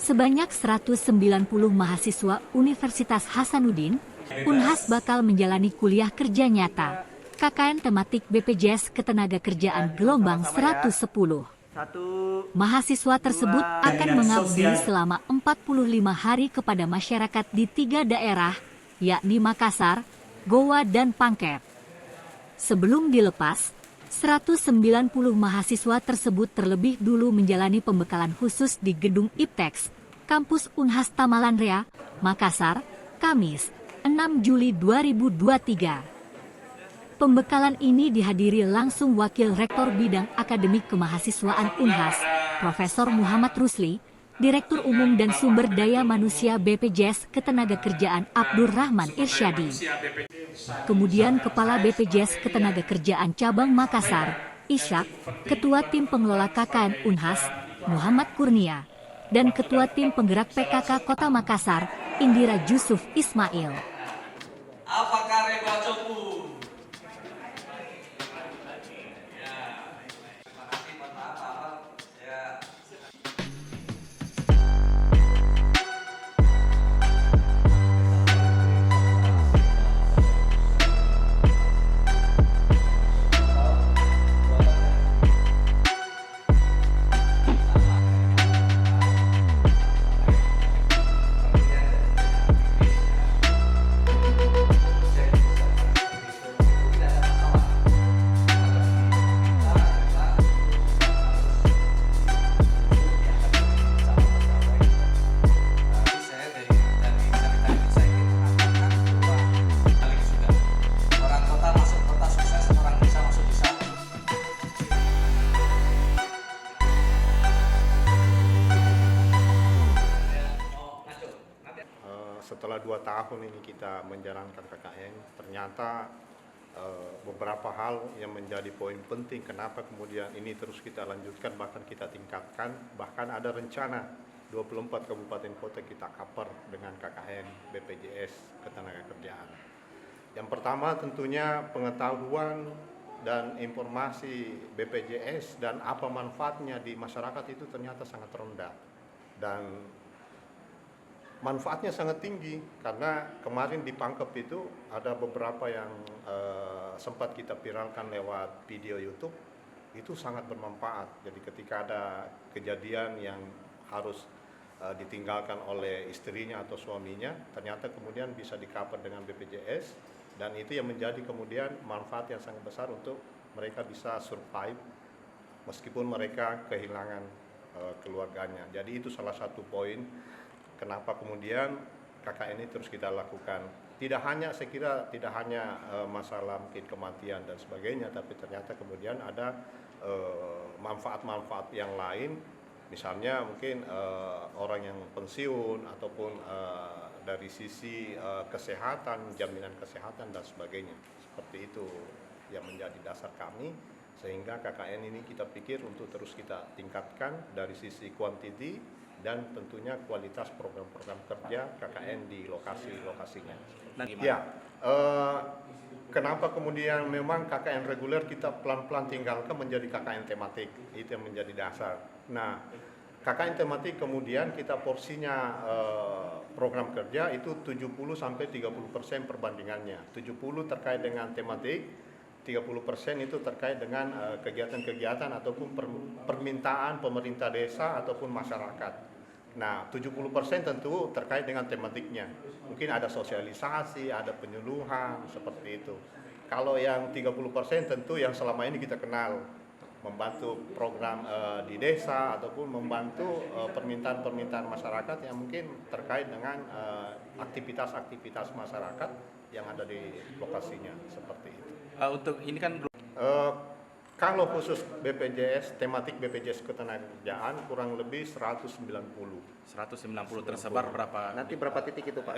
Sebanyak 190 mahasiswa Universitas Hasanuddin, Unhas bakal menjalani kuliah kerja nyata. KKN tematik BPJS Ketenagakerjaan gelombang 110. Mahasiswa tersebut akan mengabdi selama 45 hari kepada masyarakat di 3 daerah, yakni Makassar, Goa, dan Pangkep. Sebelum dilepas, 190 mahasiswa tersebut terlebih dulu menjalani pembekalan khusus di Gedung IPTEX, Kampus Unhas Tamalanrea, Makassar, Kamis, 6 Juli 2023. Pembekalan ini dihadiri langsung Wakil Rektor Bidang Akademik Kemahasiswaan Unhas, Profesor Muhammad Rusli, Direktur Umum dan Sumber Daya Manusia BPJS Ketenagakerjaan Abdur Rahman Irsyadi. Kemudian Kepala BPJS Ketenagakerjaan Cabang Makassar, Ishak, Ketua Tim Pengelola KKN Unhas, Muhammad Kurnia, dan Ketua Tim Penggerak PKK Kota Makassar, Indira Jusuf Ismail. Apakah Rebacoku? Setelah 2 tahun ini kita menjalankan KKN, ternyata beberapa hal yang menjadi poin penting kenapa kemudian ini terus kita lanjutkan, bahkan kita tingkatkan, bahkan ada rencana 24 kabupaten kota kita cover dengan KKN BPJS Ketenagakerjaan. Yang pertama tentunya pengetahuan dan informasi BPJS dan apa manfaatnya di masyarakat itu ternyata sangat rendah. Dan manfaatnya sangat tinggi karena kemarin di Pangkep itu ada beberapa yang sempat kita viralkan lewat video YouTube, itu sangat bermanfaat. Jadi ketika ada kejadian yang harus ditinggalkan oleh istrinya atau suaminya, ternyata kemudian bisa di-cover dengan BPJS, dan itu yang menjadi kemudian manfaat yang sangat besar untuk mereka bisa survive meskipun mereka kehilangan keluarganya. Jadi itu salah satu poin kenapa kemudian KKN ini terus kita lakukan. Tidak hanya, saya kira tidak hanya masalah mungkin kematian dan sebagainya, tapi ternyata kemudian ada manfaat-manfaat yang lain, misalnya mungkin orang yang pensiun ataupun dari sisi kesehatan, jaminan kesehatan dan sebagainya. Seperti itu yang menjadi dasar kami, sehingga KKN ini kita pikir untuk terus kita tingkatkan dari sisi kuantiti dan tentunya kualitas program-program kerja KKN di lokasi-lokasinya. Ya, kenapa kemudian memang KKN reguler kita pelan-pelan tinggalkan menjadi KKN tematik, itu yang menjadi dasar. Nah, KKN tematik kemudian kita porsinya program kerja itu 70-30% perbandingannya. 70 terkait dengan tematik, 30% itu terkait dengan kegiatan-kegiatan ataupun permintaan pemerintah desa ataupun masyarakat. Nah, 70% tentu terkait dengan tematiknya. Mungkin ada sosialisasi, ada penyuluhan, seperti itu. Kalau yang 30% tentu yang selama ini kita kenal, membantu program di desa ataupun membantu permintaan-permintaan masyarakat yang mungkin terkait dengan aktivitas-aktivitas masyarakat yang ada di lokasinya, seperti itu. Untuk ini kan kalau khusus BPJS, tematik BPJS Ketenagakerjaan kurang lebih 190 tersebar berapa? Nanti berapa titik itu Pak?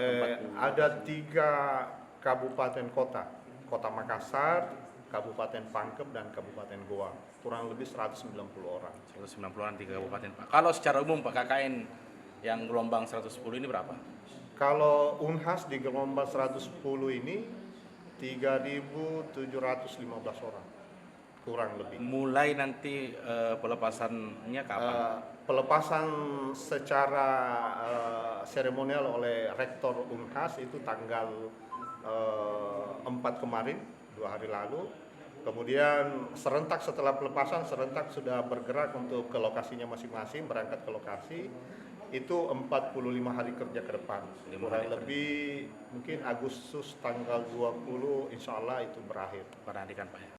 Ada 3 kabupaten kota, Kota Makassar, Kabupaten Pangkep, dan Kabupaten Goa. Kurang lebih 190 orang. 190 orang 3 kabupaten Pak. Kalau secara umum Pak, KKN yang gelombang 110 ini berapa? Kalau Unhas di gelombang 110 ini 3.715 orang. kurang lebih. Mulai nanti pelepasannya kapan? Pelepasan secara seremonial oleh Rektor Unhas itu tanggal 4 kemarin, 2 hari lalu. Kemudian serentak setelah pelepasan, serentak sudah bergerak untuk ke lokasinya masing-masing, berangkat ke lokasi. Itu 45 hari kerja ke depan. Kurang lebih mungkin Agustus tanggal 20 insya Allah itu berakhir. Perhatikan Pak ya.